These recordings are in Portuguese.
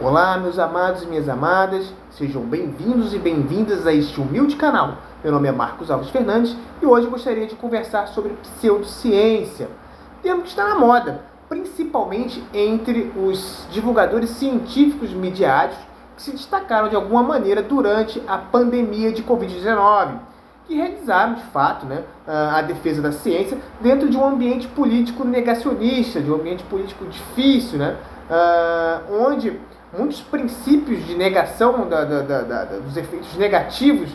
Olá, meus amados e minhas amadas, sejam bem-vindos e bem-vindas a este humilde canal. Meu nome é Marcos Alves Fernandes e hoje eu gostaria de conversar sobre pseudociência, termo que está na moda, principalmente entre os divulgadores científicos midiáticos que se destacaram de alguma maneira durante a pandemia de Covid-19, que realizaram, de fato, a defesa da ciência dentro de um ambiente político negacionista, de um ambiente político difícil, onde muitos princípios de negação dos efeitos negativos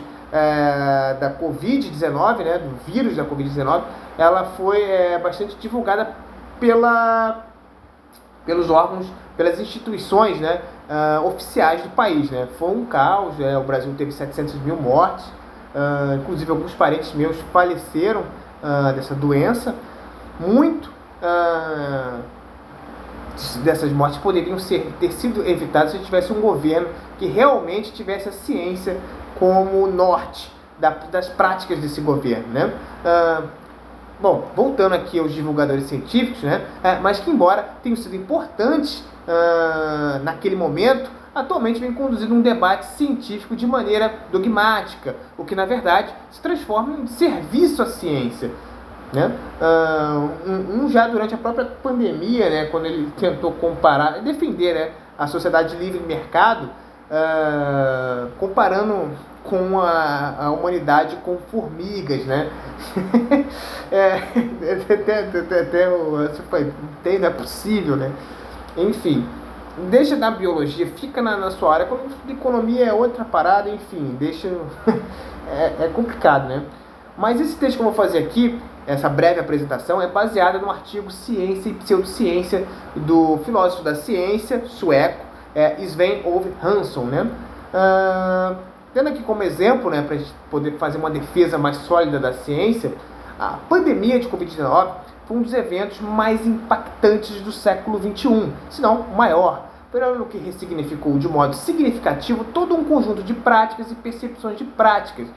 da Covid-19, do vírus da Covid-19, ela foi bastante divulgada pelos órgãos, pelas instituições oficiais do país. Foi um caos, o Brasil teve 700 mil mortes, inclusive alguns parentes meus faleceram dessa doença. Muito dessas mortes poderiam ter sido evitadas se tivesse um governo que realmente tivesse a ciência como norte das práticas desse governo, Bom, voltando aqui aos divulgadores científicos, mas que, embora tenham sido importantes naquele momento, atualmente vem conduzindo um debate científico de maneira dogmática, o que, na verdade, se transforma em serviço à ciência. Já durante a própria pandemia, quando ele tentou comparar, defender a sociedade de livre mercado, comparando com a humanidade com formigas, não é possível, Enfim, deixa da biologia, fica na sua área. Quando economia é outra parada, enfim, deixa é complicado, Mas esse texto que eu vou fazer aqui, essa breve apresentação, é baseada no artigo Ciência e Pseudociência do filósofo da ciência sueco Sven Ove Hansson, Tendo aqui como exemplo, para a gente poder fazer uma defesa mais sólida da ciência, a pandemia de Covid-19 foi um dos eventos mais impactantes do século XXI, se não o maior, pelo que ressignificou de modo significativo todo um conjunto de práticas e percepções de práticas,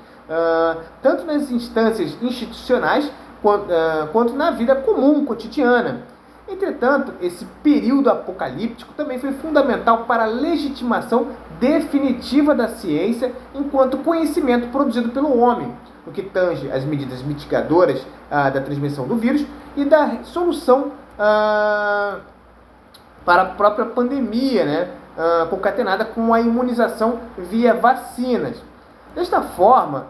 tanto nas instâncias institucionais quanto na vida comum, cotidiana. Entretanto, esse período apocalíptico também foi fundamental para a legitimação definitiva da ciência enquanto conhecimento produzido pelo homem, no que tange as medidas mitigadoras da transmissão do vírus e da solução para a própria pandemia, concatenada com a imunização via vacinas. Desta forma,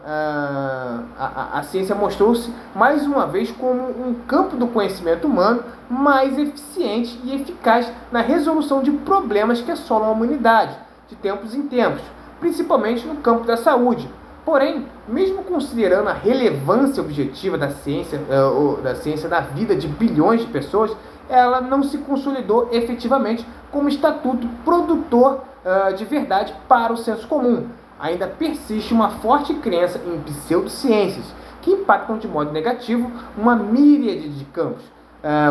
a ciência mostrou-se mais uma vez como um campo do conhecimento humano mais eficiente e eficaz na resolução de problemas que assolam a humanidade de tempos em tempos, principalmente no campo da saúde. Porém, mesmo considerando a relevância objetiva da ciência na vida de bilhões de pessoas, ela não se consolidou efetivamente como estatuto produtor de verdade para o senso comum. Ainda persiste uma forte crença em pseudociências, que impactam de modo negativo uma míriade de campos,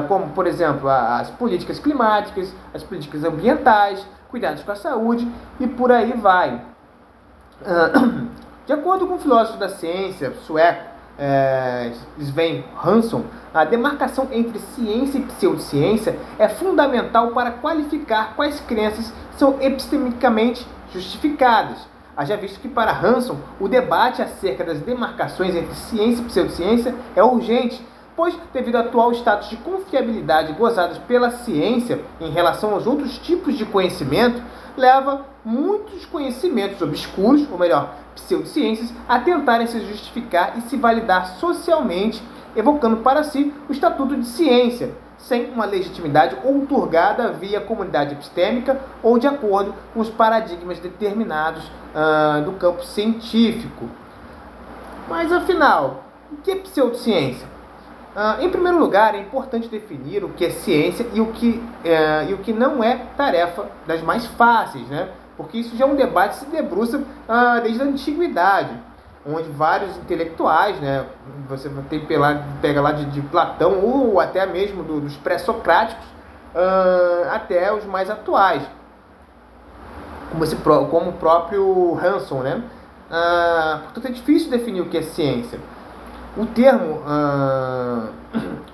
como, por exemplo, as políticas climáticas, as políticas ambientais, cuidados com a saúde e por aí vai. De acordo com o filósofo da ciência sueco Sven Hansson, a demarcação entre ciência e pseudociência é fundamental para qualificar quais crenças são epistemicamente justificadas. Haja visto que, para Hansson, o debate acerca das demarcações entre ciência e pseudociência é urgente, pois, devido ao atual status de confiabilidade gozados pela ciência em relação aos outros tipos de conhecimento, leva muitos conhecimentos obscuros, ou melhor, pseudociências, a tentarem se justificar e se validar socialmente, evocando para si o estatuto de ciência, sem uma legitimidade outorgada via comunidade epistêmica ou de acordo com os paradigmas determinados do campo científico. Mas, afinal, o que é pseudociência? Em primeiro lugar, é importante definir o que é ciência e o que não é tarefa das mais fáceis, porque isso já é um debate que se debruça desde a antiguidade, onde vários intelectuais, você pega lá de Platão ou até mesmo dos pré-socráticos até os mais atuais, como o próprio Hansson, Portanto, é difícil definir o que é ciência. O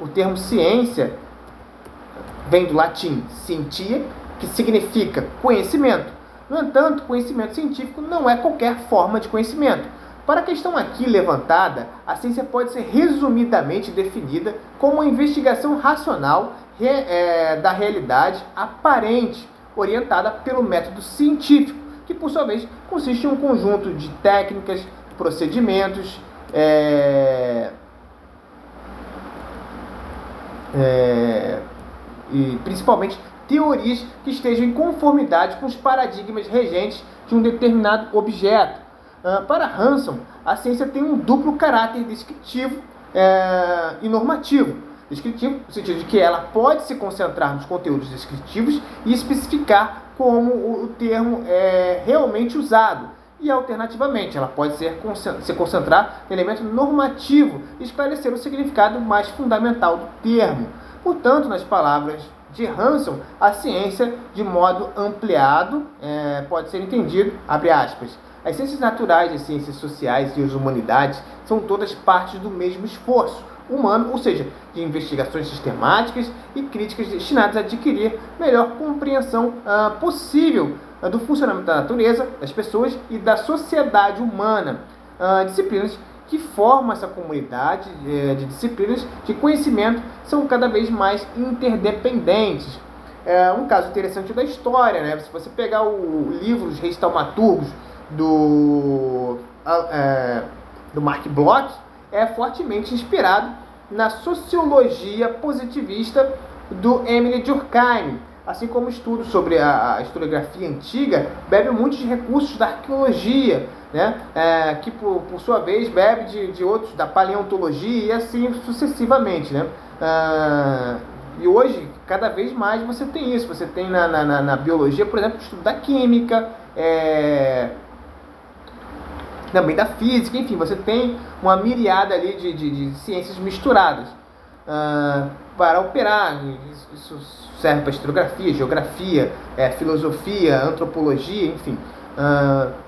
termo ciência vem do latim scientia, que significa conhecimento. No entanto, conhecimento científico não é qualquer forma de conhecimento. Para a questão aqui levantada, a ciência pode ser resumidamente definida como uma investigação racional da realidade aparente, orientada pelo método científico, que por sua vez consiste em um conjunto de técnicas, procedimentos, e principalmente teorias que estejam em conformidade com os paradigmas regentes de um determinado objeto. Para Hanson, a ciência tem um duplo caráter descritivo e normativo. Descritivo, no sentido de que ela pode se concentrar nos conteúdos descritivos e especificar como o termo é realmente usado. E, alternativamente, ela pode se concentrar no elemento normativo e esclarecer o significado mais fundamental do termo. Portanto, nas palavras de Hanson, a ciência, de modo ampliado, pode ser entendido, abre aspas, as ciências naturais, as ciências sociais e as humanidades são todas partes do mesmo esforço humano, ou seja, de investigações sistemáticas e críticas destinadas a adquirir melhor compreensão possível do funcionamento da natureza, das pessoas e da sociedade humana. Disciplinas que formam essa comunidade de disciplinas de conhecimento são cada vez mais interdependentes. Um caso interessante da história, né? Se você pegar o livro Os Reis Taumaturgos do Mark Bloch, é fortemente inspirado na sociologia positivista do Emile Durkheim, assim como o estudo sobre a historiografia antiga bebe muito de recursos da arqueologia, né? Que por sua vez bebe de outros, da paleontologia e assim sucessivamente, né? E hoje, cada vez mais você tem isso. Você tem na biologia, por exemplo, o estudo da química, também da física, enfim, você tem uma miriada ali de ciências misturadas para operar. Isso serve para historiografia, geografia, filosofia, antropologia, enfim,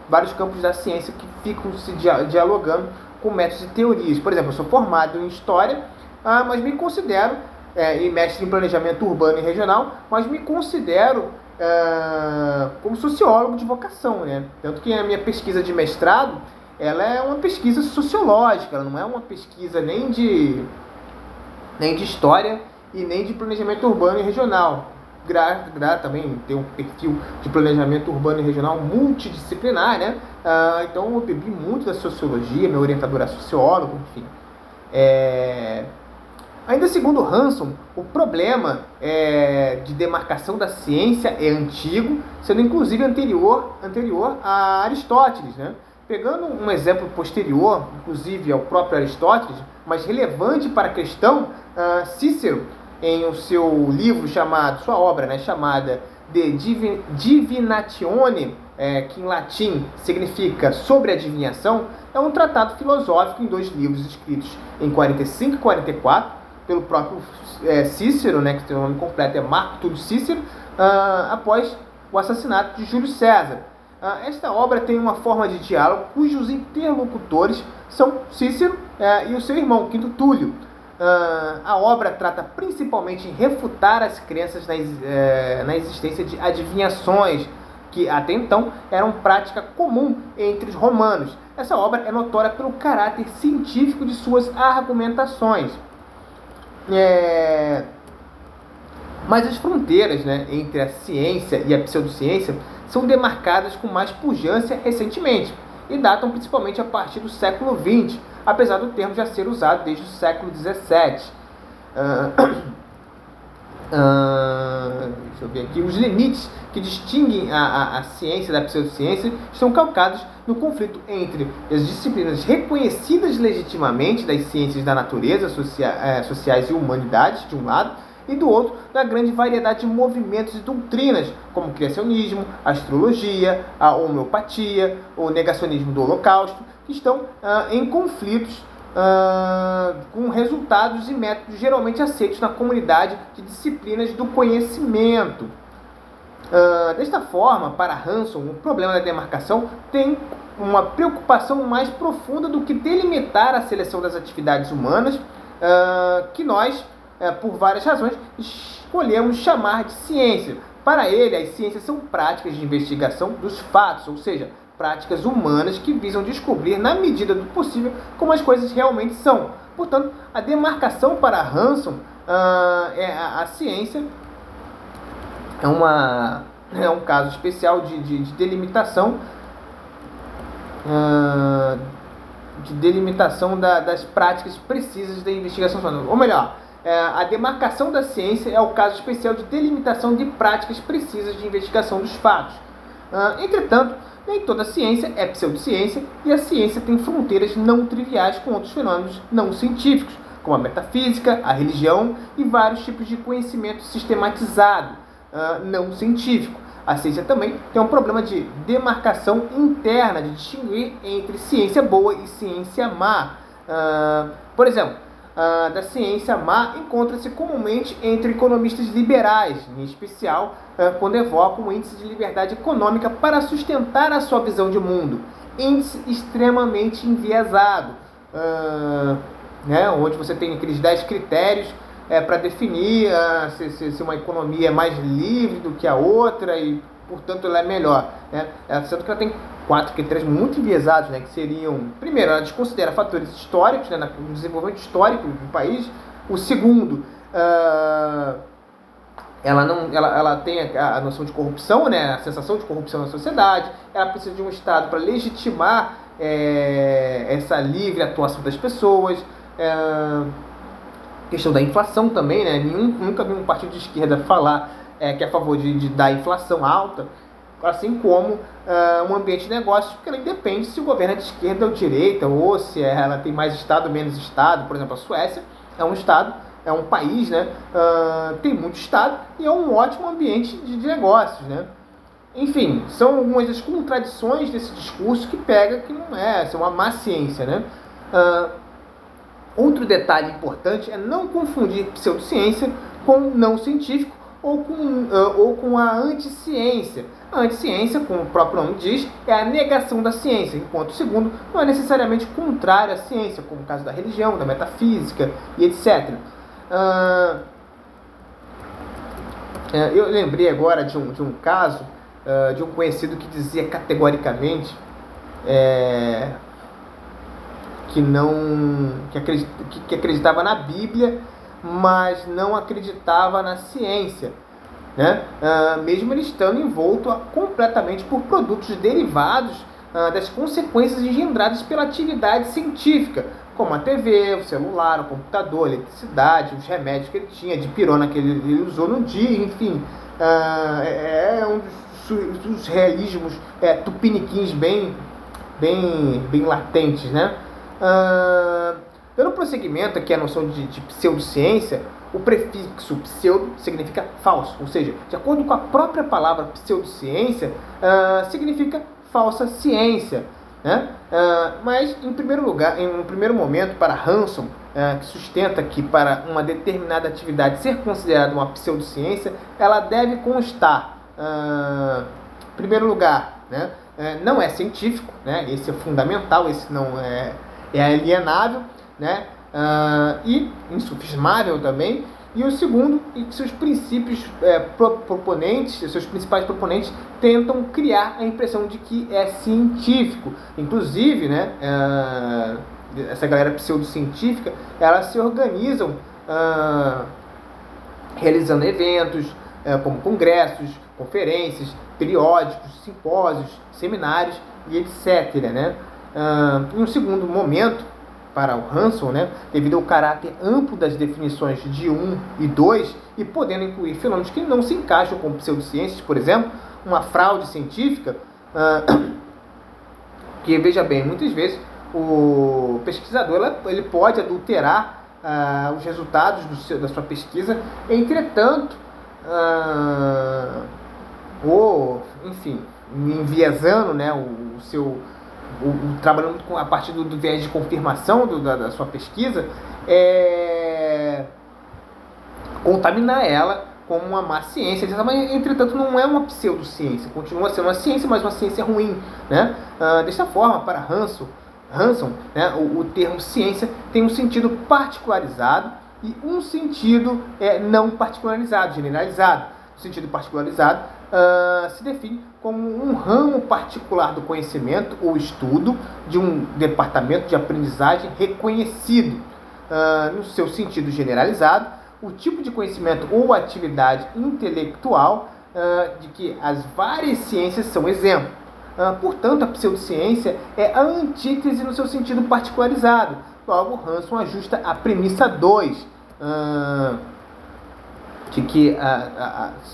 vários campos da ciência que ficam se dialogando com métodos e teorias. Por exemplo, eu sou formado em História, mas me considero, e mestre em Planejamento Urbano e Regional, mas me considero como sociólogo de vocação, né? Tanto que a minha pesquisa de mestrado, ela é uma pesquisa sociológica, ela não é uma pesquisa nem de História e nem de Planejamento Urbano e Regional. Também tem um perfil de Planejamento Urbano e Regional multidisciplinar, né? Então eu bebi muito da sociologia, meu orientador é sociólogo, enfim. Ainda segundo Hanson, o problema de demarcação da ciência é antigo, sendo inclusive anterior a Aristóteles, né? Pegando um exemplo posterior, inclusive ao próprio Aristóteles, mas relevante para a questão, Cícero, em o seu livro sua obra, né, chamada De Divinatione, que em latim significa Sobre Adivinhação, é um tratado filosófico em 2 livros escritos em 45 e 44, pelo próprio Cícero, né, que seu nome completo é Marco Túlio Cícero, após o assassinato de Júlio César. Esta obra tem uma forma de diálogo cujos interlocutores são Cícero e o seu irmão, Quinto Túlio. A obra trata principalmente em refutar as crenças na existência de adivinhações, que até então eram prática comum entre os romanos. Essa obra é notória pelo caráter científico de suas argumentações. Mas as fronteiras, né, entre a ciência e a pseudociência são demarcadas com mais pujança recentemente e datam principalmente a partir do século XX, apesar do termo já ser usado desde o século XVII. Deixa eu ver aqui. Os limites que distinguem a ciência da pseudociência estão calcados no conflito entre as disciplinas reconhecidas legitimamente das ciências da natureza, sociais e humanidades, de um lado, e do outro, na grande variedade de movimentos e doutrinas, como o criacionismo, a astrologia, a homeopatia, o negacionismo do Holocausto, que estão em conflitos com resultados e métodos geralmente aceitos na comunidade de disciplinas do conhecimento. Desta forma, para Hanson, o problema da demarcação tem uma preocupação mais profunda do que delimitar a seleção das atividades humanas, que nós, por várias razões, escolhemos chamar de ciência. Para ele, as ciências são práticas de investigação dos fatos, ou seja, práticas humanas que visam descobrir, na medida do possível, como as coisas realmente são. Portanto, a demarcação para Hanson, a ciência é um caso especial de delimitação, das práticas precisas da investigação. Ou melhor, a demarcação da ciência é o caso especial de delimitação de práticas precisas de investigação dos fatos. Entretanto, nem toda ciência é pseudociência, e a ciência tem fronteiras não triviais com outros fenômenos não científicos, como a metafísica, a religião e vários tipos de conhecimento sistematizado não científico. A ciência também tem um problema de demarcação interna, de distinguir entre ciência boa e ciência má. Por exemplo, da ciência má encontra-se comumente entre economistas liberais, em especial quando evocam o índice de liberdade econômica para sustentar a sua visão de mundo. Índice extremamente enviesado, onde você tem aqueles 10 critérios para definir se uma economia é mais livre do que a outra e, portanto, ela é melhor. Sendo que ela tem 4 critérios muito enviesados, que seriam: primeiro, ela desconsidera fatores históricos, no desenvolvimento histórico do país. O segundo, ela tem a noção de corrupção, a sensação de corrupção na sociedade. Ela precisa de um Estado para legitimar essa livre atuação das pessoas. Questão da inflação também, nunca vi um partido de esquerda falar que é a favor de dar inflação alta, assim como um ambiente de negócios, porque ela independe se o governo é de esquerda ou de direita, ou se ela tem mais Estado ou menos Estado. Por exemplo, a Suécia é um Estado, é um país, tem muito Estado e é um ótimo ambiente de negócios, Enfim, são algumas das contradições desse discurso que pega que não é uma má ciência, Outro detalhe importante é não confundir pseudociência com não científico ou com a anticiência. A anticiência, como o próprio nome diz, é a negação da ciência, enquanto o segundo não é necessariamente contrário à ciência, como o caso da religião, da metafísica e etc. Eu lembrei agora de um caso de um conhecido que dizia categoricamente que acreditava na Bíblia, mas não acreditava na ciência, mesmo ele estando envolto completamente por produtos derivados das consequências engendradas pela atividade científica, como a TV, o celular, o computador, a eletricidade, os remédios que ele tinha, de pirona que ele usou no dia, enfim. Um dos realismos tupiniquins bem latentes, Dando prosseguimento aqui à noção de pseudociência, o prefixo pseudo significa falso, ou seja, de acordo com a própria palavra pseudociência, significa falsa ciência, mas, em um primeiro momento, para Hanson, que sustenta que para uma determinada atividade ser considerada uma pseudociência, ela deve constar, em primeiro lugar, não é científico, esse é fundamental, esse não é alienável, e insufismável também. E o segundo, que seus princípios seus principais proponentes tentam criar a impressão de que é científico. Inclusive, essa galera pseudocientífica, elas se organizam realizando eventos como congressos, conferências, periódicos, simpósios, seminários e etc. Em um segundo momento, para o Hanson, devido ao caráter amplo das definições de 1 e 2, e podendo incluir fenômenos que não se encaixam com pseudociências, por exemplo, uma fraude científica, que, veja bem, muitas vezes o pesquisador ele pode adulterar os resultados da sua pesquisa, entretanto, ou, enfim, enviesando trabalhando a partir do viés de confirmação da sua pesquisa, contaminar ela como uma má ciência, mas, entretanto, não é uma pseudociência, continua sendo uma ciência, mas uma ciência ruim. Desta forma, para Hanson, o termo ciência tem um sentido particularizado e um sentido não particularizado, generalizado. no sentido particularizado, se define como um ramo particular do conhecimento ou estudo de um departamento de aprendizagem reconhecido. No seu sentido generalizado, o tipo de conhecimento ou atividade intelectual de que as várias ciências são exemplo. Portanto, a pseudociência é a antítese no seu sentido particularizado. Logo, Hanson ajusta a premissa 2, de que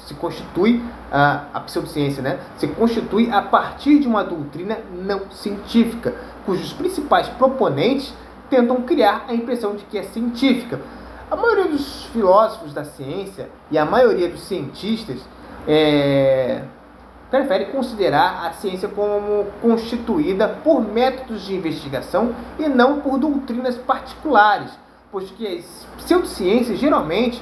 se constitui a pseudociência, né? Se constitui a partir de uma doutrina não científica, cujos principais proponentes tentam criar a impressão de que é científica. A maioria dos filósofos da ciência e a maioria dos cientistas prefere considerar a ciência como constituída por métodos de investigação e não por doutrinas particulares, pois que as pseudociências geralmente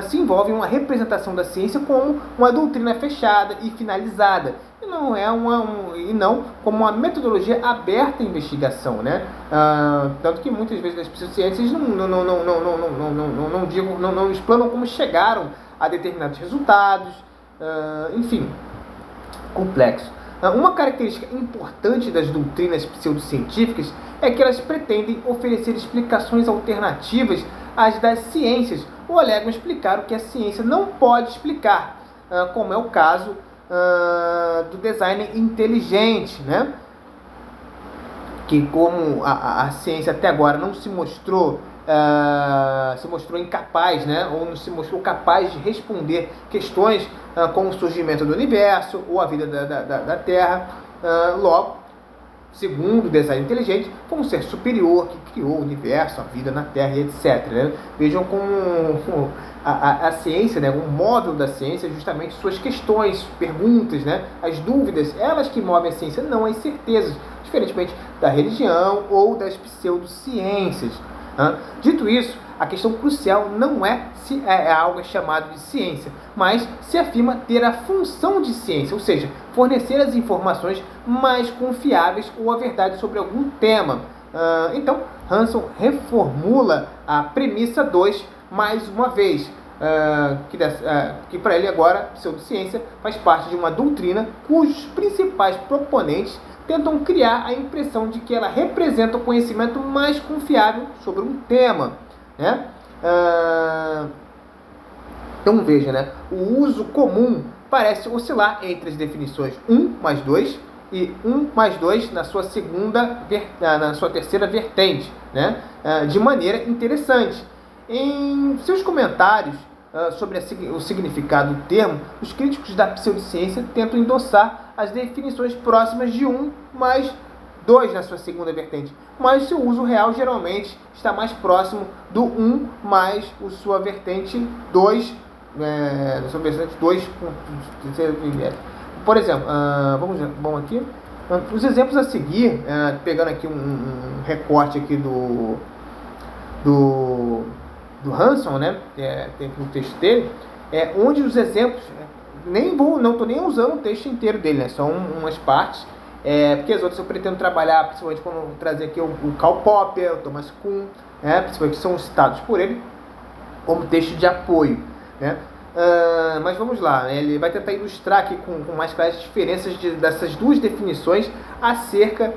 se envolvem em uma representação da ciência como uma doutrina fechada e finalizada, e não como uma metodologia aberta à investigação, né? Tanto que muitas vezes as pseudociências não explanam como chegaram a determinados resultados, enfim, complexo. Uma característica importante das doutrinas pseudocientíficas é que elas pretendem oferecer explicações alternativas às das ciências, ou alegam explicar o que a ciência não pode explicar, como é o caso do design inteligente, né? Que como a ciência até agora não se mostrou incapaz, né? Ou não se mostrou capaz de responder questões como o surgimento do universo ou a vida da Terra, logo, segundo o design inteligente, foi um ser superior que criou o universo, a vida na Terra e etc. Né? Vejam como a ciência, né, o móvel da ciência é justamente suas questões, perguntas, né, as dúvidas, elas que movem a ciência, não as certezas, diferentemente da religião ou das pseudociências. Dito isso, a questão crucial não é se é algo chamado de ciência, mas se afirma ter a função de ciência, ou seja, fornecer as informações mais confiáveis ou a verdade sobre algum tema. Então, Hanson reformula a premissa 2 mais uma vez, que para ele agora, pseudociência faz parte de uma doutrina cujos principais proponentes tentam criar a impressão de que ela representa o conhecimento mais confiável sobre um tema, né? Então veja, né? O uso comum parece oscilar entre as definições 1 mais 2 e 1 mais 2 na sua terceira vertente, né? De maneira interessante. Em seus comentários sobre o significado do termo, os críticos da pseudociência tentam endossar as definições próximas de 1 mais 2 na sua segunda vertente, mas seu uso real geralmente está mais próximo do 1 mais sua vertente 2, na sua vertente 2. Por exemplo, vamos aqui. Os exemplos a seguir, pegando aqui um recorte aqui do Hanson, né? Tem aqui no texto dele, onde os exemplos, não estou nem usando o texto inteiro dele, né? São umas partes, porque as outras eu pretendo trabalhar, principalmente quando eu trazer aqui o Karl Popper, o Thomas Kuhn, principalmente que são citados por ele como texto de apoio, né? Mas vamos lá, né? Ele vai tentar ilustrar aqui com mais claras as diferenças dessas duas definições acerca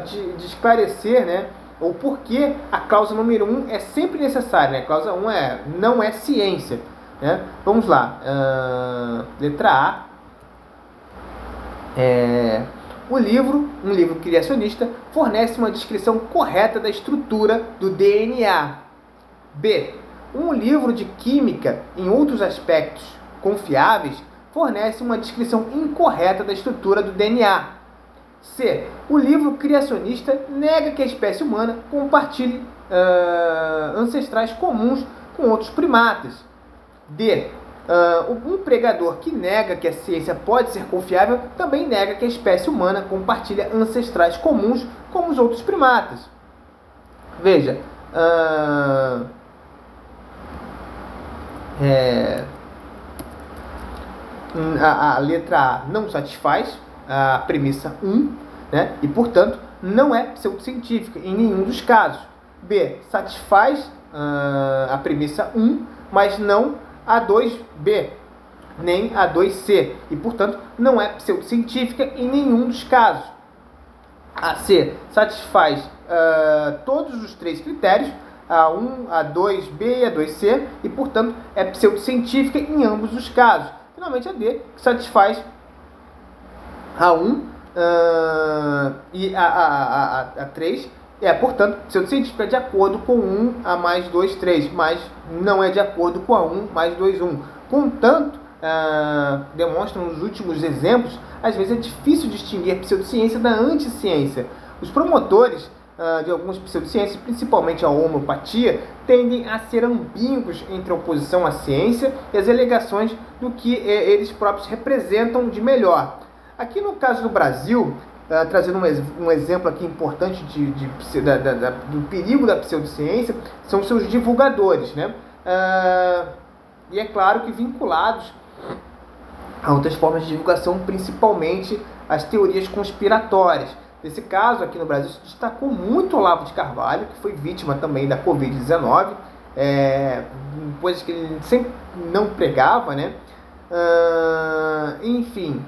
de esclarecer, né, o porquê a cláusula número 1 é sempre necessária, né? A cláusula 1 não é ciência, né? Vamos lá, letra A. Um livro criacionista fornece uma descrição correta da estrutura do DNA. B. Um livro de química, em outros aspectos confiáveis, fornece uma descrição incorreta da estrutura do DNA. C. O livro criacionista nega que a espécie humana compartilhe ancestrais comuns com outros primatas. D. Um pregador que nega que a ciência pode ser confiável também nega que a espécie humana compartilha ancestrais comuns com os outros primatas. Veja, a letra A não satisfaz a premissa 1, né? E, portanto, não é pseudocientífica em nenhum dos casos. B. Satisfaz a premissa 1, mas não a 2B. nem A2C, e, portanto, não é pseudocientífica em nenhum dos casos. A C satisfaz todos os 3 critérios, A1, A2B e A2C, e, portanto, é pseudocientífica em ambos os casos. Finalmente, a D, que satisfaz A1 e a 3, portanto, pseudocientífica de acordo com 1, A mais 2, 3, mas não é de acordo com a 1 mais 2, 1. Contanto, demonstram nos últimos exemplos, às vezes é difícil distinguir a pseudociência da anticiência. Os promotores de algumas pseudociências, principalmente a homeopatia, tendem a ser ambíguos entre a oposição à ciência e as alegações do que eles próprios representam de melhor. Aqui no caso do Brasil, trazendo um exemplo aqui importante do perigo da pseudociência, são seus divulgadores, né? E é claro que vinculados a outras formas de divulgação, principalmente as teorias conspiratórias. Nesse caso, aqui no Brasil, se destacou muito Olavo de Carvalho, que foi vítima também da Covid-19, coisas que ele sempre não pregava, né? Enfim,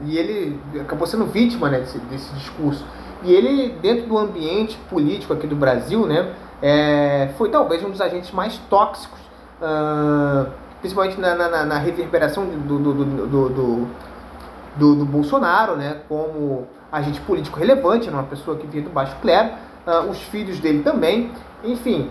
e ele acabou sendo vítima, né, desse discurso. E ele, dentro do ambiente político aqui do Brasil, né, foi talvez um dos agentes mais tóxicos, principalmente na reverberação do Bolsonaro, né, como agente político relevante, uma pessoa que vinha do baixo clero, os filhos dele também, enfim,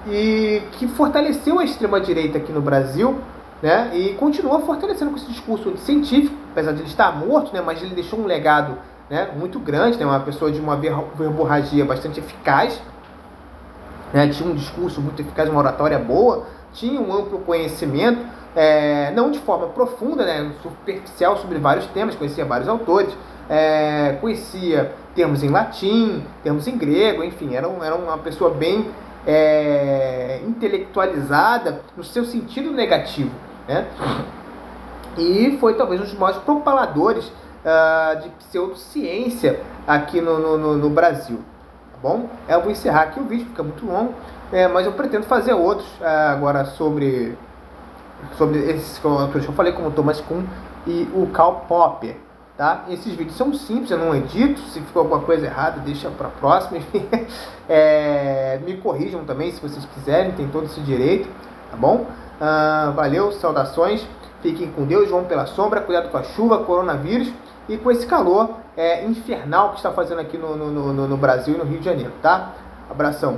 e que fortaleceu a extrema-direita aqui no Brasil, né, e continua fortalecendo com esse discurso científico, apesar de ele estar morto, né, mas ele deixou um legado, né, muito grande, né, uma pessoa de uma verborragia bastante eficaz, né, tinha um discurso muito eficaz, uma oratória boa, tinha um amplo conhecimento, não de forma profunda, né, superficial sobre vários temas, conhecia vários autores, conhecia termos em latim, termos em grego, enfim, era uma pessoa bem intelectualizada no seu sentido negativo, né? E foi talvez um dos maiores propaladores de pseudociência aqui no Brasil. Tá bom? Eu vou encerrar aqui o vídeo, fica muito longo, mas eu pretendo fazer outros agora sobre esses autores que eu falei, como o Thomas Kuhn e o Karl Popper. Tá? Esses vídeos são simples, eu não edito. Se ficou alguma coisa errada, deixa para a próxima. Me corrijam também se vocês quiserem, tem todo esse direito. Tá bom? Valeu, saudações. Fiquem com Deus, vão pela sombra, cuidado com a chuva, coronavírus e com esse calor infernal que está fazendo aqui no Brasil e no Rio de Janeiro. Tá? Abração.